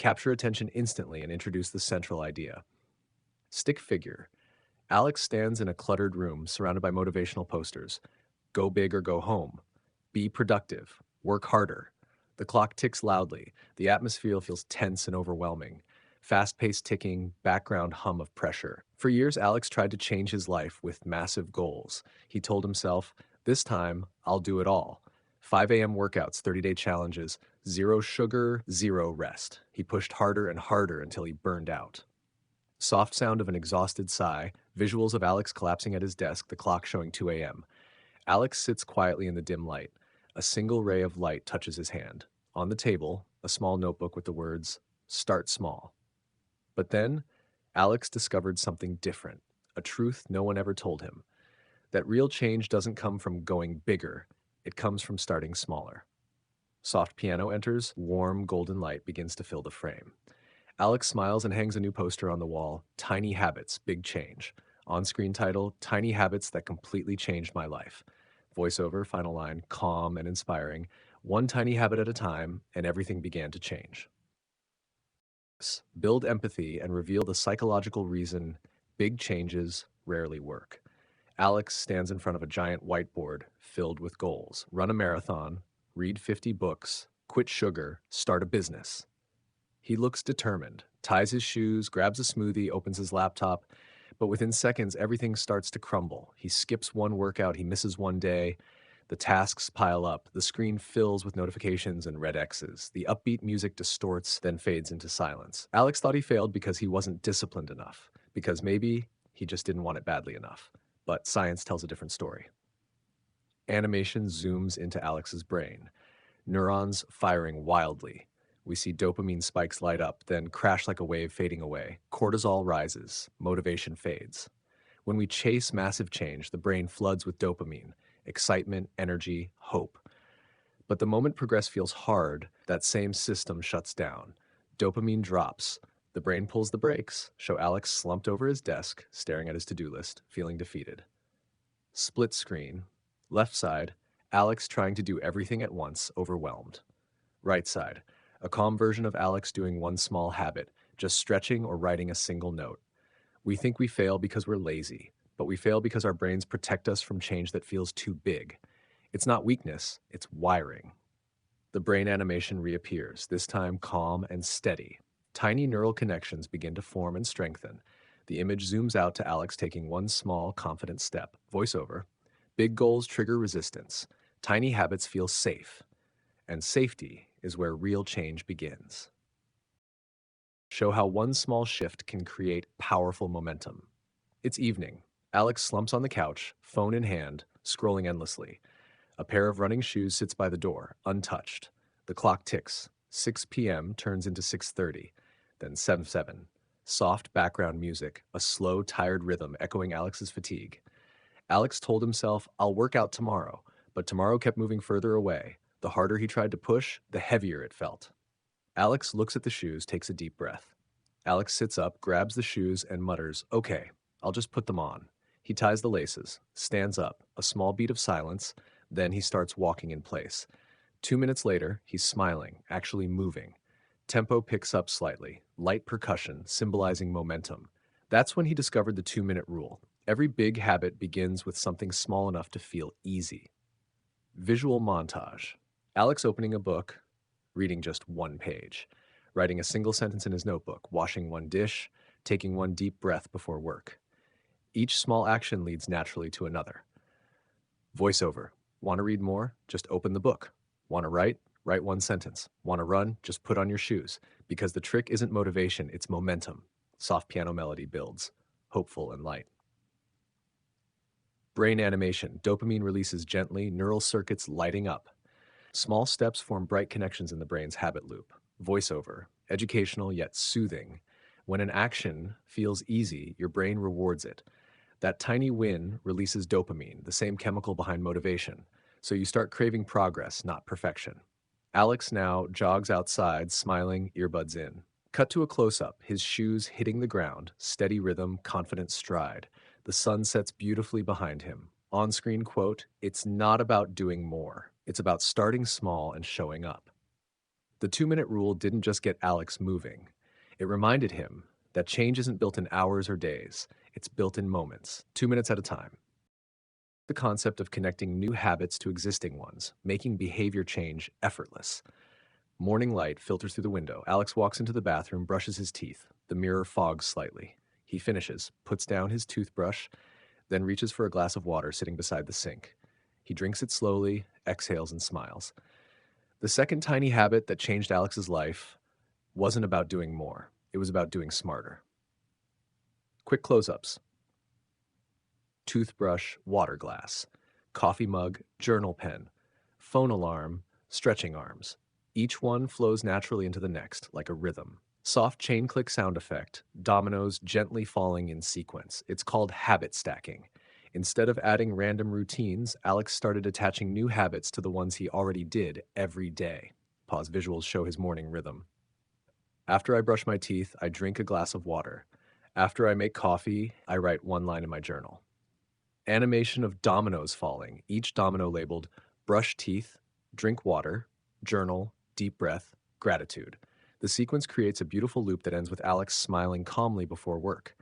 Capture attention instantly and introduce the central idea. Stick figure. Alex stands in a cluttered room surrounded by motivational posters. Go big or go home. Be productive. Work harder. The clock ticks loudly. The atmosphere feels tense and overwhelming. Fast paced ticking, background hum of pressure. For years, Alex tried to change his life with massive goals. He told himself, "This time, I'll do it all." 5 a.m. workouts, 30-day challenges, zero sugar, zero rest. He pushed harder and harder until he burned out. Soft sound of an exhausted sigh, visuals of Alex collapsing at his desk, the clock showing 2 a.m. Alex sits quietly in the dim light. A single ray of light touches his hand. On the table, a small notebook with the words, "Start small." But then, Alex discovered something different, a truth no one ever told him, that real change doesn't come from going bigger, it comes from starting smaller. Soft piano enters, warm golden light begins to fill the frame. Alex smiles and hangs a new poster on the wall, "Tiny Habits, Big Change." On-screen title, "Tiny Habits That Completely Changed My Life." Voiceover, final line, calm and inspiring. One tiny habit at a time, and everything began to change. Build empathy and reveal the psychological reason big changes rarely work. Alex stands in front of a giant whiteboard filled with goals. Run a marathon, read 50 books, quit sugar, start a business. He looks determined, ties his shoes, grabs a smoothie, opens his laptop, but within seconds, everything starts to crumble. He skips one workout, he misses one day. The tasks pile up. The screen fills with notifications and red X's. The upbeat music distorts, then fades into silence. Alex thought he failed because he wasn't disciplined enough, because maybe he just didn't want it badly enough. But science tells a different story. Animation zooms into Alex's brain, neurons firing wildly. We see dopamine spikes light up, then crash like a wave fading away. Cortisol rises, motivation fades. When we chase massive change, the brain floods with dopamine, excitement, energy, hope. But the moment progress feels hard, that same system shuts down. Dopamine drops. The brain pulls the brakes, show Alex slumped over his desk, staring at his to-do list, feeling defeated. Split screen. Left side, Alex trying to do everything at once, overwhelmed. Right side, a calm version of Alex doing one small habit, just stretching or writing a single note. We think we fail because we're lazy, but we fail because our brains protect us from change that feels too big. It's not weakness, it's wiring. The brain animation reappears, this time calm and steady. Tiny neural connections begin to form and strengthen. The image zooms out to Alex taking one small, confident step. Voiceover. Big goals trigger resistance. Tiny habits feel safe. And safety is where real change begins. Show how one small shift can create powerful momentum. It's evening. Alex slumps on the couch, phone in hand, scrolling endlessly. A pair of running shoes sits by the door, untouched. The clock ticks. 6 p.m. turns into 6:30, then 7:07. Soft background music, a slow, tired rhythm echoing Alex's fatigue. Alex told himself, "I'll work out tomorrow," but tomorrow kept moving further away. The harder he tried to push, the heavier it felt. Alex looks at the shoes, takes a deep breath. Alex sits up, grabs the shoes, and mutters, "Okay, I'll just put them on." He ties the laces, stands up, a small beat of silence, then he starts walking in place. 2 minutes later, he's smiling, actually moving. Tempo picks up slightly, light percussion, symbolizing momentum. That's when he discovered the 2-minute rule. Every big habit begins with something small enough to feel easy. Visual montage. Alex opening a book, reading just one page, writing a single sentence in his notebook, washing one dish, taking one deep breath before work. Each small action leads naturally to another. Voiceover. Want to read more? Just open the book. Want to write? Write one sentence. Want to run? Just put on your shoes. Because the trick isn't motivation, it's momentum. Soft piano melody builds, hopeful and light. Brain animation. Dopamine releases gently, neural circuits lighting up. Small steps form bright connections in the brain's habit loop. Voiceover. Educational yet soothing. When an action feels easy, your brain rewards it. That tiny win releases dopamine, the same chemical behind motivation. So you start craving progress, not perfection. Alex now jogs outside, smiling, earbuds in. Cut to a close-up, his shoes hitting the ground, steady rhythm, confident stride. The sun sets beautifully behind him. On-screen quote, "It's not about doing more. It's about starting small and showing up." The 2-minute rule didn't just get Alex moving. It reminded him that change isn't built in hours or days, it's built in moments, 2 minutes at a time. The concept of connecting new habits to existing ones, making behavior change effortless. Morning light filters through the window. Alex walks into the bathroom, brushes his teeth. The mirror fogs slightly. He finishes, puts down his toothbrush, then reaches for a glass of water sitting beside the sink. He drinks it slowly, exhales, and smiles. The second tiny habit that changed Alex's life wasn't about doing more, it was about doing smarter. Quick close ups: toothbrush, water glass, coffee mug, journal pen, phone alarm, stretching arms. Each one flows naturally into the next, like a rhythm. Soft chain click sound effect, dominoes gently falling in sequence. It's called habit stacking. Instead of adding random routines, Alex started attaching new habits to the ones he already did every day. Pause visuals show his morning rhythm. After I brush my teeth, I drink a glass of water. After I make coffee, I write one line in my journal. Animation of dominoes falling, each domino labeled brush teeth, drink water, journal, deep breath, gratitude. The sequence creates a beautiful loop that ends with Alex smiling calmly before work.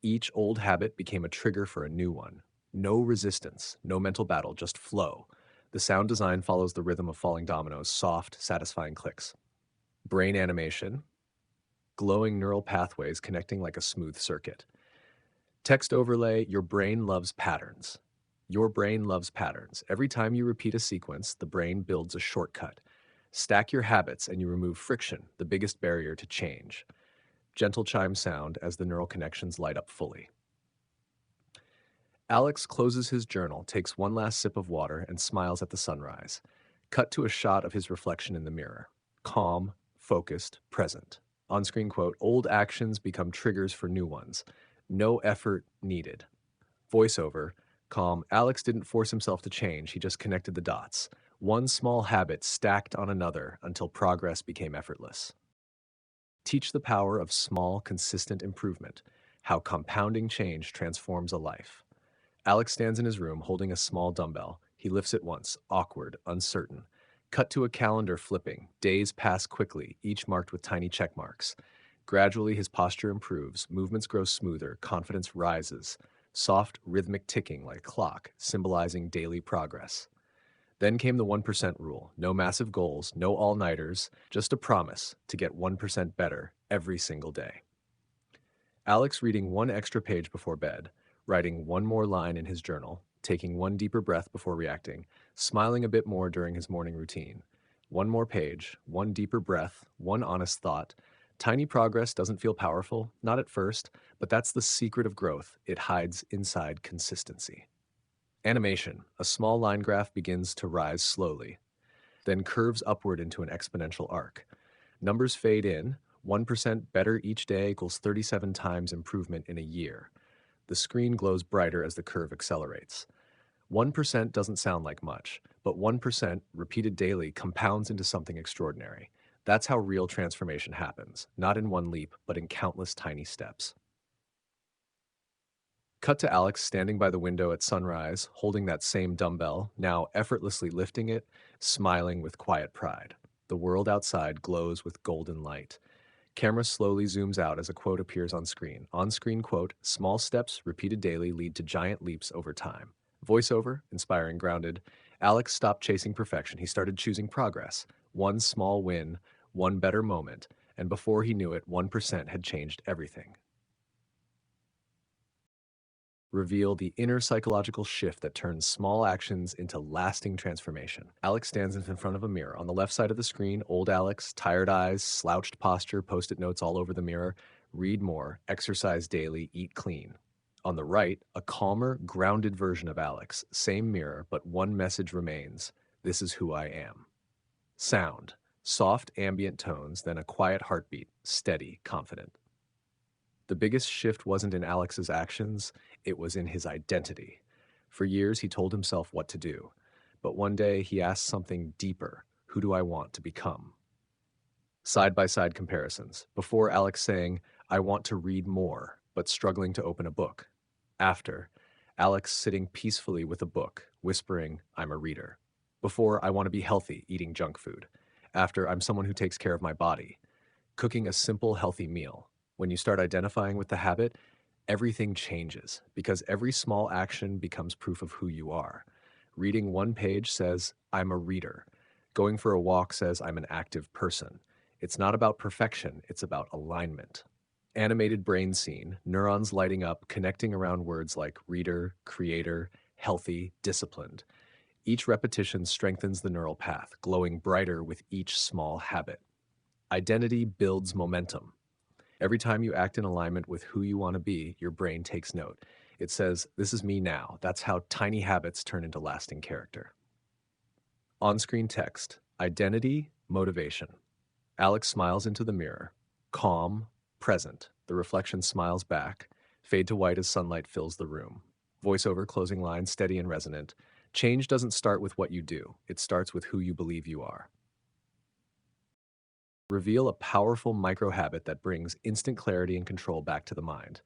Each old habit became a trigger for a new one. No resistance, no mental battle, just flow. The sound design follows the rhythm of falling dominoes, soft, satisfying clicks. Brain animation, glowing neural pathways connecting like a smooth circuit. Text overlay, your brain loves patterns. Your brain loves patterns. Every time you repeat a sequence, the brain builds a shortcut. Stack your habits and you remove friction, the biggest barrier to change. Gentle chime sound as the neural connections light up fully. Alex closes his journal, takes one last sip of water, and smiles at the sunrise. Cut to a shot of his reflection in the mirror. Calm, focused, present. On-screen quote, old actions become triggers for new ones. No effort needed. Voiceover, calm, Alex didn't force himself to change, he just connected the dots. One small habit stacked on another until progress became effortless. Teach the power of small, consistent improvement, how compounding change transforms a life. Alex stands in his room holding a small dumbbell. He lifts it once, awkward, uncertain. Cut to a calendar flipping. Days pass quickly, each marked with tiny check marks. Gradually, his posture improves, movements grow smoother, confidence rises. Soft, rhythmic ticking like a clock, symbolizing daily progress. Then came the 1% rule. No massive goals, no all-nighters, just a promise to get 1% better every single day. Alex reading one extra page before bed, writing one more line in his journal, taking one deeper breath before reacting, smiling a bit more during his morning routine. One more page, one deeper breath, one honest thought. Tiny progress doesn't feel powerful, not at first, but that's the secret of growth. It hides inside consistency. Animation, a small line graph begins to rise slowly, then curves upward into an exponential arc. Numbers fade in, 1% better each day equals 37 times improvement in a year. The screen glows brighter as the curve accelerates. 1% doesn't sound like much, but 1% repeated daily compounds into something extraordinary. That's how real transformation happens, not in one leap, but in countless tiny steps. Cut to Alex standing by the window at sunrise, holding that same dumbbell, now effortlessly lifting it, smiling with quiet pride. The world outside glows with golden light. Camera slowly zooms out as a quote appears on screen. On-screen quote, small steps repeated daily lead to giant leaps over time. Voiceover, inspiring grounded. Alex stopped chasing perfection. He started choosing progress. One small win, one better moment, and before he knew it, 1% had changed everything. Reveal the inner psychological shift that turns small actions into lasting transformation. Alex stands in front of a mirror. On the left side of the screen, old Alex, tired eyes, slouched posture, post-it notes all over the mirror. Read more, exercise daily, eat clean. On the right, a calmer, grounded version of Alex. Same mirror, but one message remains. This is who I am. Sound. Soft ambient tones, then a quiet heartbeat. Steady, confident. The biggest shift wasn't in Alex's actions, it was in his identity. For years, he told himself what to do. But one day, he asked something deeper. Who do I want to become? Side-by-side comparisons. Before, Alex saying, I want to read more, but struggling to open a book. After, Alex sitting peacefully with a book, whispering, I'm a reader. Before, I want to be healthy, eating junk food. After, I'm someone who takes care of my body. Cooking a simple, healthy meal. When you start identifying with the habit, everything changes because every small action becomes proof of who you are. Reading one page says, I'm a reader. Going for a walk says, I'm an active person. It's not about perfection, it's about alignment. Animated brain scene, neurons lighting up, connecting around words like reader, creator, healthy, disciplined. Each repetition strengthens the neural path, glowing brighter with each small habit. Identity builds momentum. Every time you act in alignment with who you want to be, your brain takes note. It says, this is me now. That's how tiny habits turn into lasting character. On-screen text, identity, motivation. Alex smiles into the mirror. Calm, present. The reflection smiles back. Fade to white as sunlight fills the room. Voiceover closing line, steady and resonant. Change doesn't start with what you do. It starts with who you believe you are. Reveal a powerful micro habit that brings instant clarity and control back to the mind.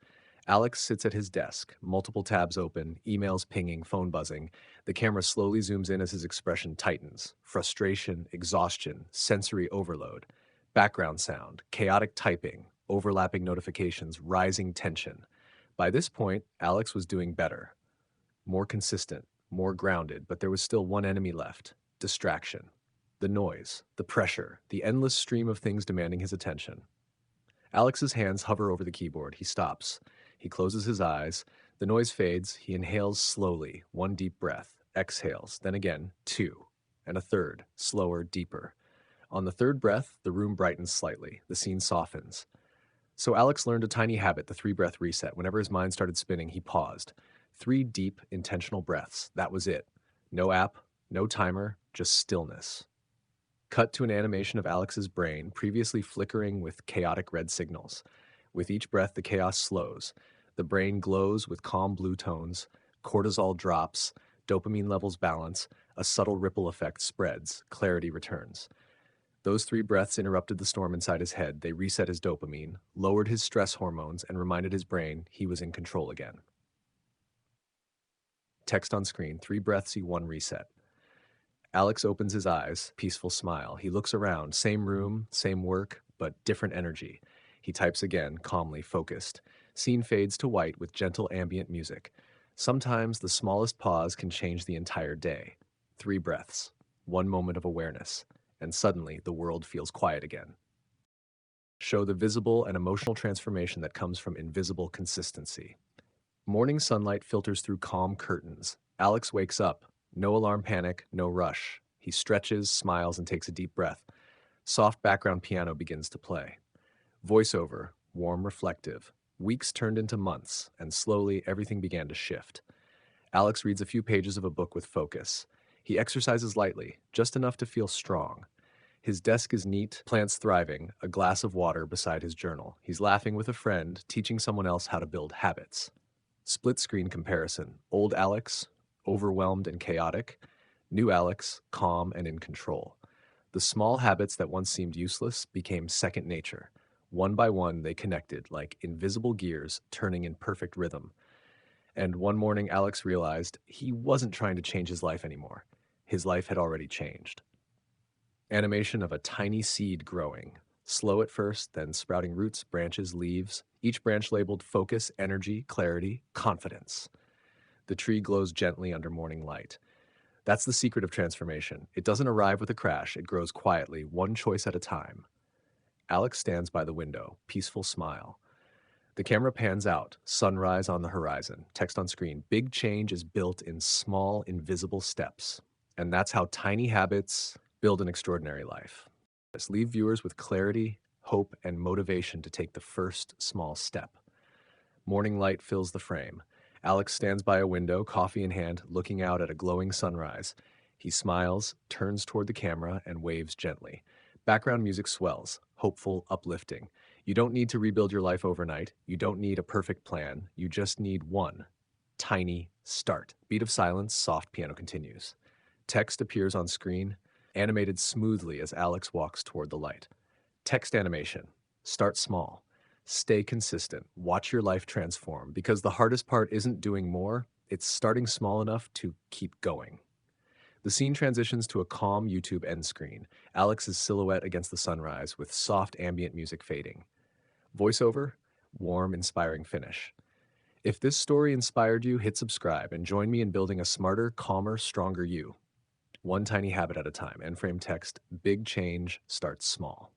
Alex sits at his desk, multiple tabs open, emails pinging, phone buzzing. The camera slowly zooms in as his expression tightens. Frustration, exhaustion, sensory overload. Background sound, chaotic typing, overlapping notifications, rising tension. By this point, Alex was doing better. More consistent, more grounded, but there was still one enemy left: distraction. The noise, the pressure, the endless stream of things demanding his attention. Alex's hands hover over the keyboard. He stops. He closes his eyes. The noise fades. He inhales slowly, one deep breath, exhales, then again, two, and a third, slower, deeper. On the third breath, the room brightens slightly. The scene softens. So Alex learned a tiny habit, the three-breath reset. Whenever his mind started spinning, he paused. 3 deep, intentional breaths. That was it. No app, no timer, just stillness. Cut to an animation of Alex's brain, previously flickering with chaotic red signals. With each breath, the chaos slows. The brain glows with calm blue tones. Cortisol drops. Dopamine levels balance. A subtle ripple effect spreads. Clarity returns. Those 3 breaths interrupted the storm inside his head. They reset his dopamine, lowered his stress hormones, and reminded his brain he was in control again. Text on screen, 3 breaths, 1 reset. Alex opens his eyes, peaceful smile. He looks around, same room, same work, but different energy. He types again, calmly, focused. Scene fades to white with gentle ambient music. Sometimes the smallest pause can change the entire day. 3 breaths, 1 moment of awareness, and suddenly the world feels quiet again. Show the visible and emotional transformation that comes from invisible consistency. Morning sunlight filters through calm curtains. Alex wakes up. No alarm panic, no rush. He stretches, smiles, and takes a deep breath. Soft background piano begins to play. Voiceover, warm, reflective. Weeks turned into months, and slowly everything began to shift. Alex reads a few pages of a book with focus. He exercises lightly, just enough to feel strong. His desk is neat, plants thriving, a glass of water beside his journal. He's laughing with a friend, teaching someone else how to build habits. Split screen comparison. Old Alex, overwhelmed and chaotic. New Alex, calm and in control. The small habits that once seemed useless became second nature. One by one, they connected like invisible gears turning in perfect rhythm. And one morning, Alex realized he wasn't trying to change his life anymore. His life had already changed. Animation of a tiny seed growing. Slow at first, then sprouting roots, branches, leaves. Each branch labeled focus, energy, clarity, confidence. The tree glows gently under morning light. That's the secret of transformation. It doesn't arrive with a crash. It grows quietly, one choice at a time. Alex stands by the window, peaceful smile. The camera pans out, sunrise on the horizon. Text on screen, big change is built in small, invisible steps. And that's how tiny habits build an extraordinary life. Let's leave viewers with clarity, hope, and motivation to take the first small step. Morning light fills the frame. Alex stands by a window, coffee in hand, looking out at a glowing sunrise. He smiles, turns toward the camera, and waves gently. Background music swells, hopeful, uplifting. You don't need to rebuild your life overnight. You don't need a perfect plan. You just need one tiny start. Beat of silence, soft piano continues. Text appears on screen, animated smoothly as Alex walks toward the light. Text animation. Start small. Stay consistent. Watch your life transform, because the hardest part isn't doing more, it's starting small enough to keep going. The scene transitions to a calm YouTube end screen, Alex's silhouette against the sunrise with soft ambient music fading. Voiceover, warm, inspiring finish. If this story inspired you, hit subscribe and join me in building a smarter, calmer, stronger you. One tiny habit at a time. End frame text, big change starts small.